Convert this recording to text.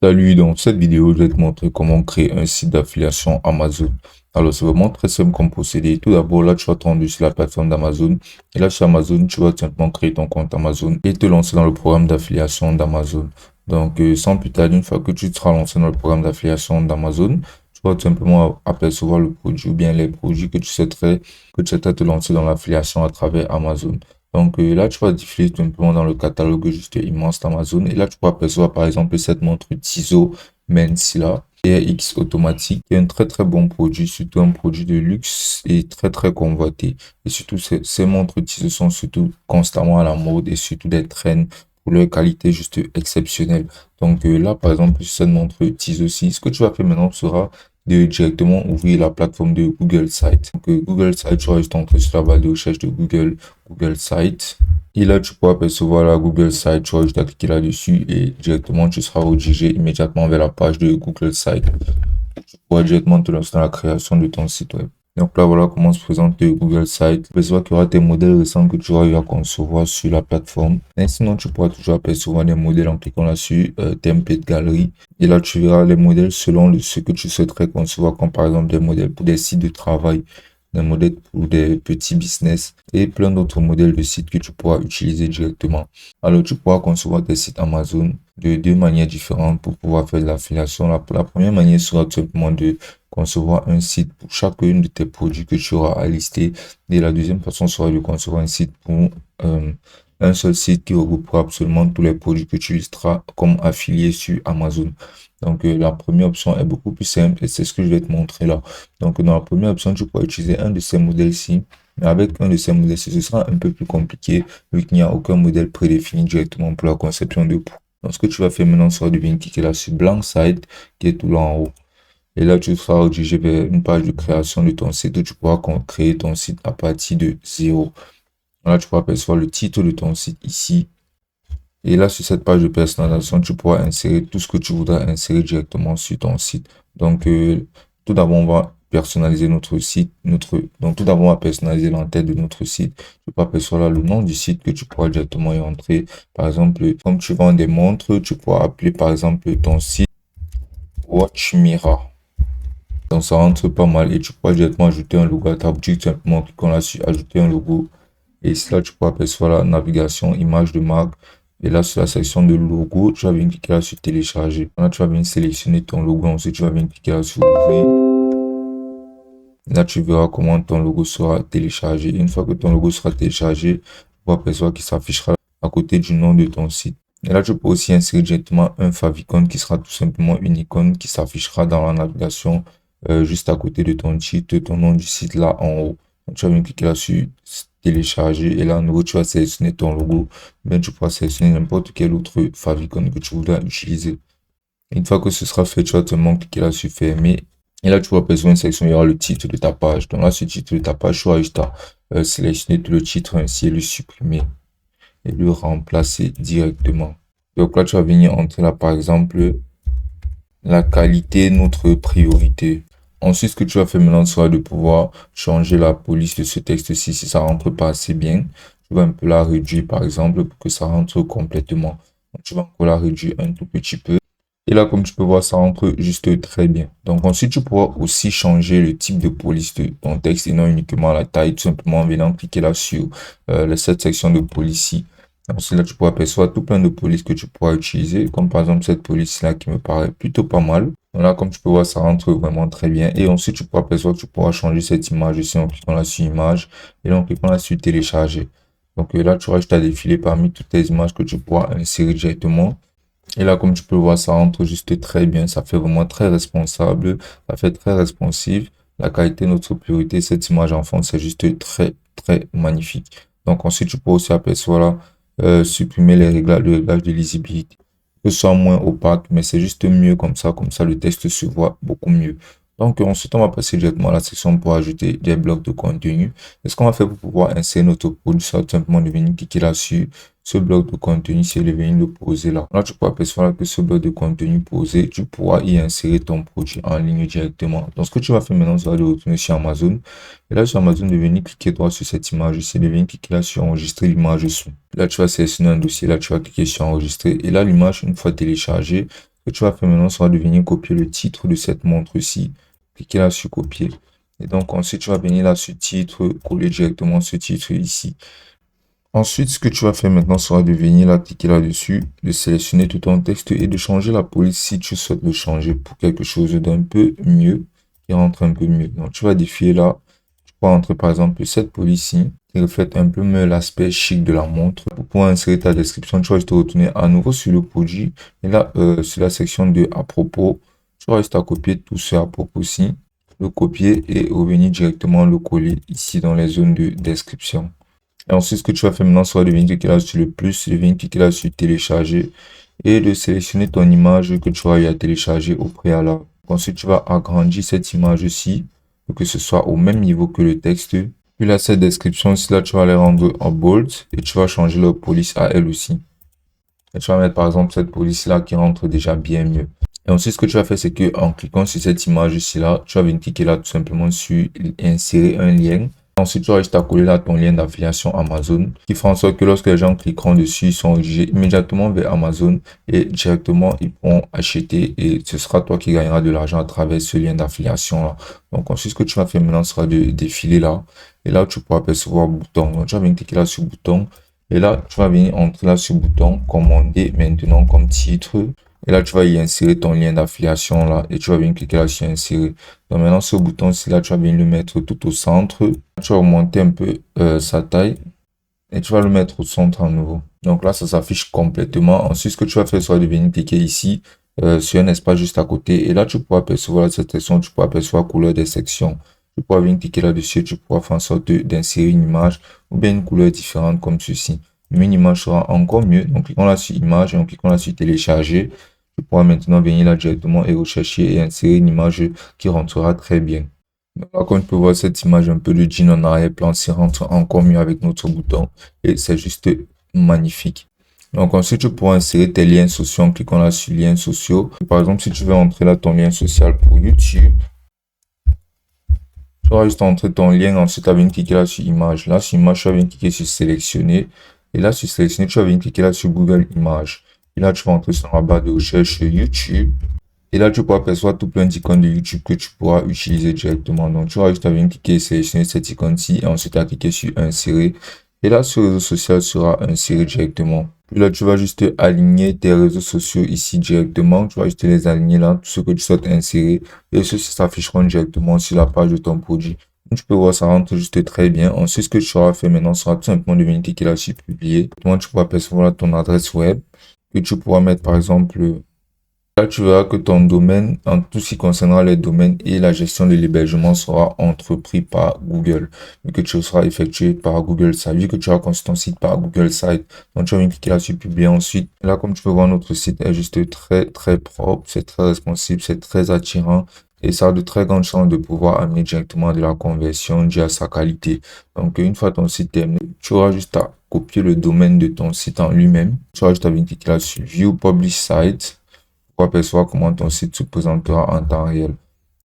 Salut, dans cette vidéo, je vais te montrer comment créer un site d'affiliation Amazon. Alors, c'est vraiment très simple comme procédé. Tout d'abord, là, tu vas te rendre sur la plateforme d'Amazon. Et là, sur Amazon, tu vas tout simplement créer ton compte Amazon et te lancer dans le programme d'affiliation d'Amazon. Donc, sans plus tarder, une fois que tu seras lancé dans le programme d'affiliation d'Amazon, tu vas tout simplement apercevoir le produit ou bien les produits que tu souhaiterais te lancer dans l'affiliation à travers Amazon. Donc là, tu vas défiler tout simplement dans le catalogue juste immense d'Amazon. Et là, tu pourras apercevoir par exemple cette montre Tissot Mensila TRX automatique, qui est un très très bon produit, surtout un produit de luxe et très très convoité. Et surtout, ces montres Tissot sont surtout constamment à la mode et surtout des trends pour leur qualité juste exceptionnelle. Donc là, par exemple, cette montre Tissot aussi, ce que tu vas faire maintenant sera de directement ouvrir la plateforme de Google Site. Donc Google Site, tu vas juste entrer sur la barre de recherche de Google Site. Et là, tu pourras apercevoir la Google Site, tu vas juste cliquer là-dessus et directement, tu seras redirigé immédiatement vers la page de Google Site. Tu pourras directement te lancer dans la création de ton site web. Donc là, voilà comment se présente le Google Site. Tu aperçois qu'il y aura tes modèles récents que tu auras eu à concevoir sur la plateforme. Mais sinon, tu pourras toujours apercevoir des modèles en cliquant là-dessus, template de galerie. Et là, tu verras les modèles selon ce que tu souhaiterais concevoir, comme par exemple des modèles pour des sites de travail, des modèles pour des petits business et plein d'autres modèles de sites que tu pourras utiliser directement. Alors, tu pourras concevoir des sites Amazon de deux manières différentes pour pouvoir faire de l'affiliation. La première manière sera tout simplement de concevoir un site pour chacun de tes produits que tu auras à lister. Et la deuxième façon sera de concevoir un site pour un seul site qui regroupera absolument tous les produits que tu listeras comme affiliés sur Amazon. Donc, la première option est beaucoup plus simple et c'est ce que je vais te montrer là. Donc, dans la première option, tu pourras utiliser un de ces modèles-ci. Mais avec un de ces modèles-ci, ce sera un peu plus compliqué vu qu'il n'y a aucun modèle prédéfini directement pour la conception de produits. Donc, ce que tu vas faire maintenant sera de venir cliquer là sur Blank Site qui est tout là en haut. Et là, tu seras redirigé vers une page de création de ton site où tu pourras créer ton site à partir de zéro. Là, tu pourras apercevoir le titre de ton site ici. Et là, sur cette page de personnalisation, tu pourras insérer tout ce que tu voudras insérer directement sur ton site. Donc, tout d'abord, on va personnaliser notre site. Donc, tout d'abord, on va personnaliser l'entête de notre site. Tu peux apercevoir là le nom du site que tu pourras directement y entrer. Par exemple, comme tu vends des montres, tu pourras appeler par exemple ton site Watch Mira. Donc, ça rentre pas mal et tu pourras directement ajouter un logo à ta boutique. Tout simplement, en cliquant là-dessus, ajouter un logo. Et ici, là, tu pourras apercevoir la navigation, image de marque. Et là, sur la section de logo, tu vas venir cliquer là sur télécharger. Là, tu vas venir sélectionner ton logo. Ensuite, tu vas venir cliquer là sur ouvrir. Là, tu verras comment ton logo sera téléchargé. Une fois que ton logo sera téléchargé, tu pourras apercevoir qu'il s'affichera à côté du nom de ton site. Et là, tu peux aussi insérer directement un favicon qui sera tout simplement une icône qui s'affichera dans la navigation juste à côté de ton titre, ton nom du site là en haut. Donc, tu vas venir cliquer là sur télécharger et là, à nouveau, tu vas sélectionner ton logo. Mais tu pourras sélectionner n'importe quel autre favicon que tu voudras utiliser. Une fois que ce sera fait, tu vas seulement cliquer là sur fermer. Et là, tu vas apercevoir une section, il y aura le titre de ta page. Donc là, ce titre de ta page, tu vas juste à sélectionner tout le titre ainsi et le supprimer et le remplacer directement. Donc là, tu vas venir entrer là, par exemple, la qualité, notre priorité. Ensuite, ce que tu vas faire maintenant sera de pouvoir changer la police de ce texte-ci si ça rentre pas assez bien. Tu vas un peu la réduire, par exemple, pour que ça rentre complètement. Donc, tu vas encore la réduire un tout petit peu. Et là, comme tu peux voir, ça rentre juste très bien. Donc ensuite, tu pourras aussi changer le type de police de ton texte et non uniquement la taille, tout simplement en venant cliquer là sur cette section de police ici. Ensuite, là, tu pourras apercevoir tout plein de polices que tu pourras utiliser, comme par exemple cette police-là qui me paraît plutôt pas mal. Donc là, comme tu peux voir, ça rentre vraiment très bien. Et ensuite, tu pourras apercevoir que tu pourras changer cette image ici en cliquant là sur image et là, en cliquant là sur télécharger. Donc là, tu auras juste à défiler parmi toutes les images que tu pourras insérer directement. Et là, comme tu peux le voir, ça rentre juste très bien. Ça fait vraiment très responsable. Ça fait très responsive. La qualité de notre priorité, cette image en fond, c'est juste très, très magnifique. Donc ensuite, tu peux aussi apercevoir là, supprimer le réglage de lisibilité. Que ce soit moins opaque, mais c'est juste mieux comme ça. Comme ça, le texte se voit beaucoup mieux. Donc ensuite, on va passer directement à la section pour ajouter des blocs de contenu. Et ce qu'on va faire pour pouvoir insérer notre produit, c'est tout simplement de venir cliquer là-dessus. Ce bloc de contenu, c'est de venir le poser là. Là, tu pourras apercevoir que ce bloc de contenu posé, tu pourras y insérer ton produit en ligne directement. Donc, ce que tu vas faire maintenant, c'est de retourner sur Amazon. Et là, sur Amazon, de venir cliquer droit sur cette image ici, de venir cliquer là sur enregistrer l'image sous. Là, tu vas sélectionner un dossier, là, tu vas cliquer sur enregistrer. Et là, l'image, une fois téléchargée, Ce que tu vas faire maintenant sera de venir copier le titre de cette montre-ci. Cliquer là sur copier. Et donc ensuite, tu vas venir là sur titre, coller directement ce titre ici. Ensuite, ce que tu vas faire maintenant sera de venir là, cliquer là-dessus, de sélectionner tout ton texte et de changer la police si tu souhaites le changer pour quelque chose d'un peu mieux, qui rentre un peu mieux. Donc, tu vas défier là, tu peux entrer par exemple cette police-ci, qui reflète un peu mieux l'aspect chic de la montre. Pour pouvoir insérer ta description, tu vas juste te retourner à nouveau sur le produit. Et là, sur la section de à propos, tu vas juste à copier tout ce à propos-ci, le copier et revenir directement le coller ici dans les zones de description. Et ensuite, ce que tu vas faire maintenant sera de venir cliquer là sur le plus, de venir cliquer là sur télécharger et de sélectionner ton image que tu auras eu à télécharger au préalable. Ensuite, tu vas agrandir cette image-ci pour que ce soit au même niveau que le texte. Puis là, cette description-ci, là, tu vas les rendre en bold et tu vas changer leur police à elle aussi. Et tu vas mettre par exemple cette police-là qui rentre déjà bien mieux. Et ensuite, ce que tu vas faire, c'est que en cliquant sur cette image-ci là, tu vas venir cliquer là tout simplement sur insérer un lien. Ensuite, tu vas juste à coller là ton lien d'affiliation Amazon qui fera en sorte que lorsque les gens cliqueront dessus, ils sont dirigés immédiatement vers Amazon et directement ils pourront acheter et ce sera toi qui gagneras de l'argent à travers ce lien d'affiliation là. Donc ensuite, ce que tu vas faire maintenant sera de défiler là et là tu pourras apercevoir bouton. Donc tu vas venir cliquer là sur bouton et là tu vas venir entrer là sur bouton commander maintenant comme titre. Et là, tu vas y insérer ton lien d'affiliation là et tu vas venir cliquer là sur insérer. Donc maintenant, ce bouton-ci là, tu vas venir le mettre tout au centre. Tu vas augmenter un peu sa taille et tu vas le mettre au centre à nouveau. Donc là, ça s'affiche complètement. Ensuite, ce que tu vas faire, c'est de venir cliquer ici sur un espace juste à côté. Et là, tu pourras apercevoir cette section, tu pourras apercevoir la couleur des sections. Tu pourras venir cliquer là-dessus, tu pourras faire en sorte d'insérer une image ou bien une couleur différente comme ceci. Mais une image sera encore mieux. Donc, cliquons là sur image et en cliquant là sur télécharger. Tu pourras maintenant venir là directement et rechercher et insérer une image qui rentrera très bien. Là, comme tu peux voir cette image un peu de jean en arrière-plan, s'y rentre encore mieux avec notre bouton et c'est juste magnifique. Donc ensuite, tu pourras insérer tes liens sociaux en cliquant là sur liens sociaux. Par exemple, si tu veux entrer là ton lien social pour YouTube, tu vas juste entrer ton lien, ensuite tu vas venir cliquer là sur image. Là, sur image, tu vas venir cliquer sur sélectionner. Et là, sur sélectionner, tu vas venir cliquer là sur Google Images. Et là, tu vas entrer sur la barre de recherche YouTube. Et là, tu pourras apercevoir tout plein d'icônes de YouTube que tu pourras utiliser directement. Donc, tu vas juste à venir cliquer, sélectionner cette icône-ci et ensuite à cliquer sur insérer. Et là, ce réseau social sera inséré directement. Puis là, tu vas juste aligner tes réseaux sociaux ici directement. Tu vas juste les aligner là, tout ce que tu souhaites insérer. Et ceux-ci s'afficheront directement sur la page de ton produit. Donc, tu peux voir, ça rentre juste très bien. Ensuite, ce que tu auras fait maintenant sera tout simplement de venir cliquer là sur publier. Maintenant, tu pourras apercevoir ton adresse web. Que tu pourras mettre par exemple. Là, tu verras que ton domaine, en tout ce qui concernera les domaines et la gestion de l'hébergement sera entrepris par Google, vu que tu seras effectué par Google Site, vu que tu as construit ton site par Google Site. Donc, tu vas cliquer là sur publier ensuite. Là, comme tu peux voir, notre site est juste très propre, c'est très responsive, c'est très attirant et ça a de très grandes chances de pouvoir amener directement de la conversion due à sa qualité. Donc, une fois ton site terminé, tu auras juste à copier le domaine de ton site en lui-même. Tu auras juste à venir cliquer là sur View Publish Site pour apercevoir comment ton site se présentera en temps réel.